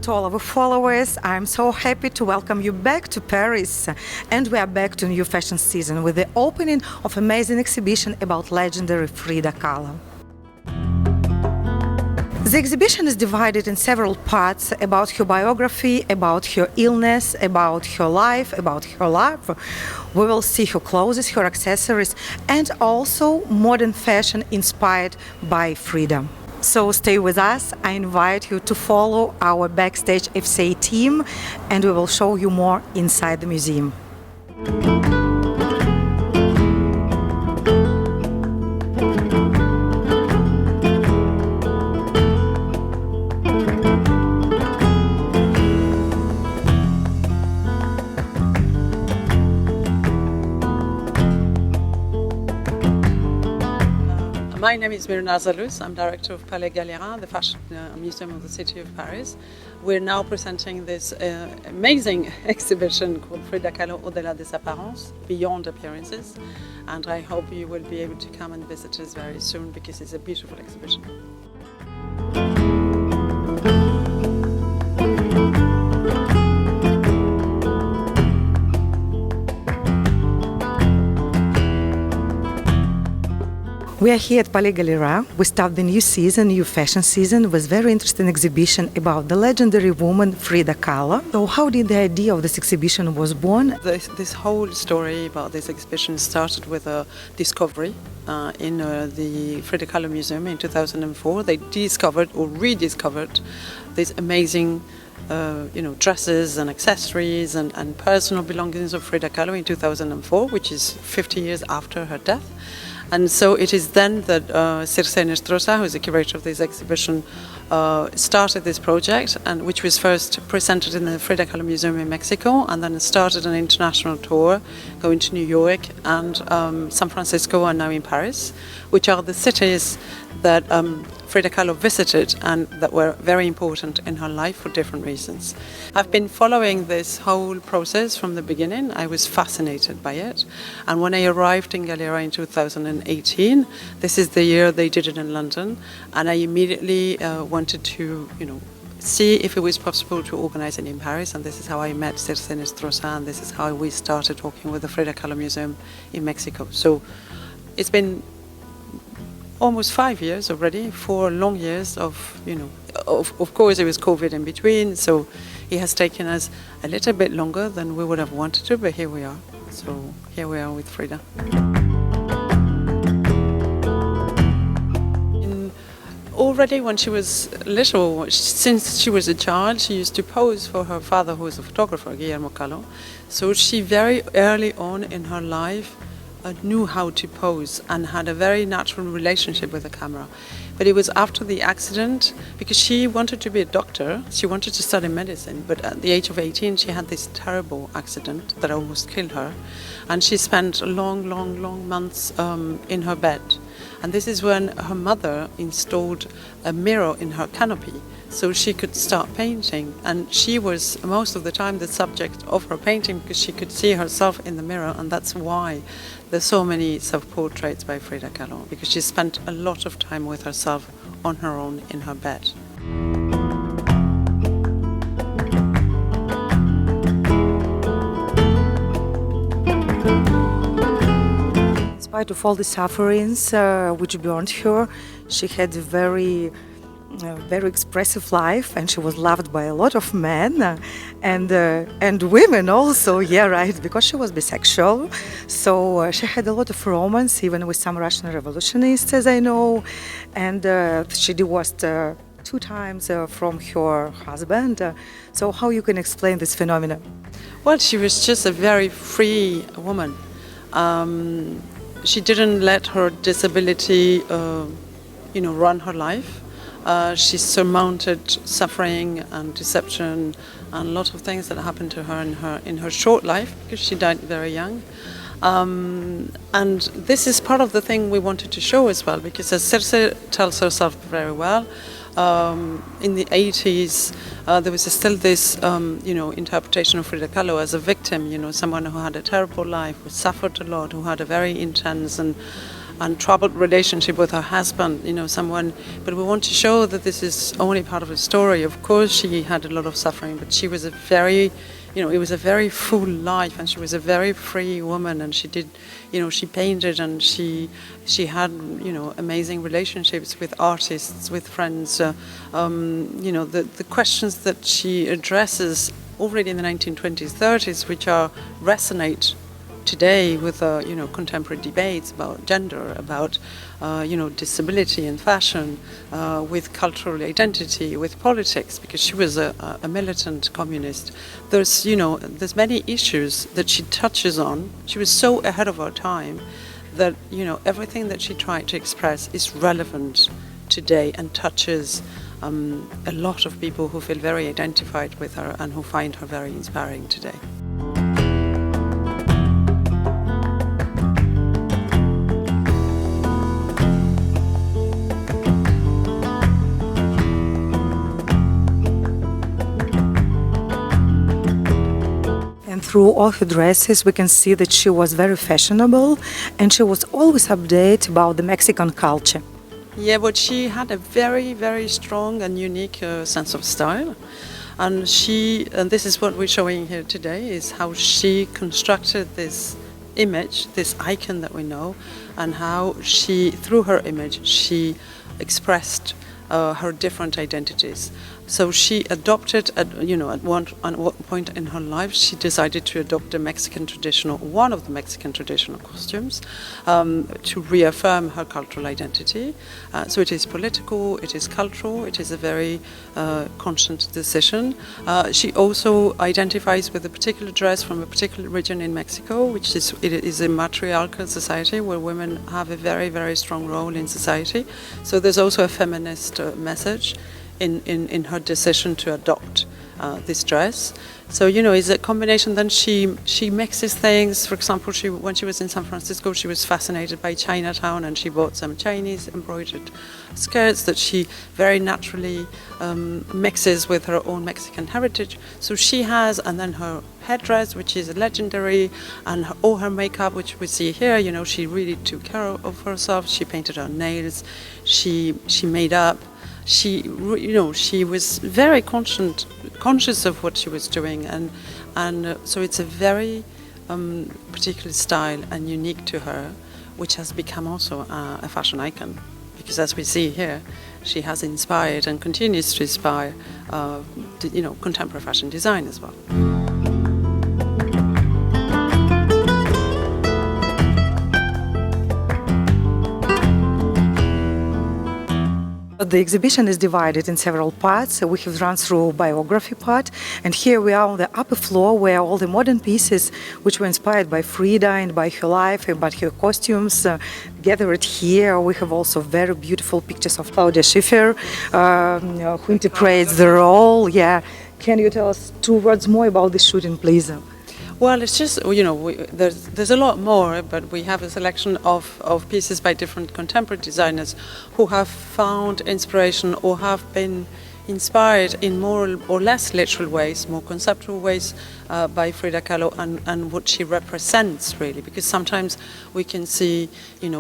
to all our followers. I'm so happy to welcome you back to Paris. And we are back to new fashion season with the opening of amazing exhibition about legendary Frida Kahlo. The exhibition is divided in several parts about her biography, about her illness, about her life, about her life. We will see her clothes, her accessories, and also modern fashion inspired by Frida. So stay with us. I invite you to follow our Backstage FCA team, and we will show you more inside the museum. My name is Miren Arzalluz. I'm director of Palais Galliera, the fashion museum of the city of Paris. We're now presenting this amazing exhibition called Frida Kahlo, Au-Delà des Apparences, Beyond Appearances. And I hope you will be able to come and visit us very soon because it's a beautiful exhibition. We are here at Palais Galliera. We start the new season, new fashion season, with very interesting exhibition about the legendary woman Frida Kahlo. So how did the idea of this exhibition was born? This whole story about this exhibition started with a discovery in the Frida Kahlo Museum in 2004. They discovered or rediscovered these amazing dresses and accessories and personal belongings of Frida Kahlo in 2004, which is 50 years after her death. And so it is then that Circe Henestrosa, who is the curator of this exhibition, started this project, and which was first presented in the Frida Kahlo Museum in Mexico, and then started an international tour going to New York and San Francisco and now in Paris, which are the cities that Frida Kahlo visited and that were very important in her life for different reasons. I've been following this whole process from the beginning. I was fascinated by it. And when I arrived in Galliera in 2018, this is the year they did it in London, and I immediately wanted to, see if it was possible to organize it in Paris, and this is how I met Circe Henestrosa, and this is how we started working with the Frida Kahlo Museum in Mexico. So it's been almost 5 years already, 4 long years of course it was COVID in between, so it has taken us a little bit longer than we would have wanted to, but here we are. So here we are with Frida. Already when she was little, since she was a child, she used to pose for her father, who was a photographer, Guillermo Kahlo. So she very early on in her life knew how to pose and had a very natural relationship with the camera. But it was after the accident, because she wanted to be a doctor, she wanted to study medicine, but at the age of 18 she had this terrible accident that almost killed her, and she spent long months in her bed. And this is when her mother installed a mirror in her canopy so she could start painting, and she was most of the time the subject of her painting because she could see herself in the mirror, and that's why there's so many self-portraits by Frida Kahlo, because she spent a lot of time with herself on her own in her bed. In spite of all the sufferings which burned her, she had a very expressive life, and she was loved by a lot of men and women also. Yeah, right, because she was bisexual. So she had a lot of romance, even with some Russian revolutionists, as I know. And she divorced 2 times from her husband. So how you can explain this phenomenon? Well, she was just a very free woman. She didn't let her disability, run her life. She surmounted suffering and deception and a lot of things that happened to her in her short life, because she died very young. And this is part of the thing we wanted to show as well, because as Circe tells herself very well, in the 80s there was still this interpretation of Frida Kahlo as a victim, someone who had a terrible life, who suffered a lot, who had a very intense and and troubled relationship with her husband, someone. But we want to show that this is only part of the story. Of course, she had a lot of suffering, but she was a very, it was a very full life, and she was a very free woman, and she did, she painted, and she had, amazing relationships with artists, with friends. The questions that she addresses already in the 1920s, 30s, which resonate today with contemporary debates about gender, about disability and fashion, with cultural identity, with politics, because she was a militant communist. There's many issues that she touches on. She was so ahead of her time that everything that she tried to express is relevant today and touches a lot of people who feel very identified with her and who find her very inspiring today. Through all her dresses, we can see that she was very fashionable, and she was always updated about the Mexican culture. Yeah, but she had a very, very strong and unique sense of style. And this is what we're showing here today, is how she constructed this image, this icon that we know, and how she, through her image, she expressed her different identities. So she adopted, at one point in her life, she decided to adopt one of the Mexican traditional costumes, to reaffirm her cultural identity. So it is political, it is cultural, it is a very conscious decision. She also identifies with a particular dress from a particular region in Mexico, it is a matriarchal society where women have a very, very strong role in society. So there's also a feminist message in her decision to adopt this dress. So it's a combination. Then she mixes things. For example, when she was in San Francisco, she was fascinated by Chinatown, and she bought some Chinese embroidered skirts that she very naturally mixes with her own Mexican heritage. So she has, and then her headdress, which is legendary, and all her makeup, which we see here. She really took care of herself. She painted her nails. She made up. She was very conscious of what she was doing, and so it's a very particular style and unique to her, which has become also a fashion icon. Because as we see here, she has inspired and continues to inspire, contemporary fashion design as well. The exhibition is divided in several parts. We have run through biography part, and here we are on the upper floor where all the modern pieces which were inspired by Frida and by her life and by her costumes gathered here. We have also very beautiful pictures of Claudia Schiffer, who interprets the role. Yeah, can you tell us 2 words more about the shooting, please? Well, it's just, there's a lot more, but we have a selection of pieces by different contemporary designers who have found inspiration or have been inspired in more or less literal ways, more conceptual ways, by Frida Kahlo and what she represents, really. Because sometimes we can see,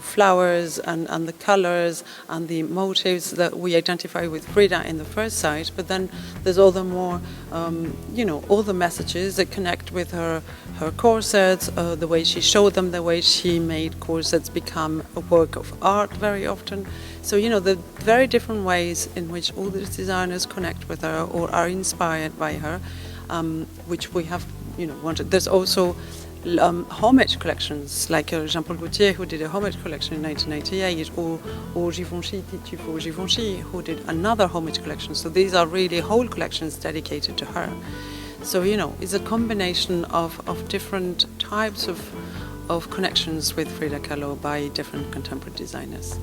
flowers and the colors and the motives that we identify with Frida in the first sight, but then there's all the more, all the messages that connect with her corsets, the way she showed them, the way she made corsets become a work of art very often. So, the very different ways in which all these designers connect with her or are inspired by her, which we have, wanted. There's also homage collections, like Jean-Paul Gaultier, who did a homage collection in 1988, or Givenchy, Titufo Givenchy, who did another homage collection. So these are really whole collections dedicated to her. So, it's a combination of different types of connections with Frida Kahlo by different contemporary designers.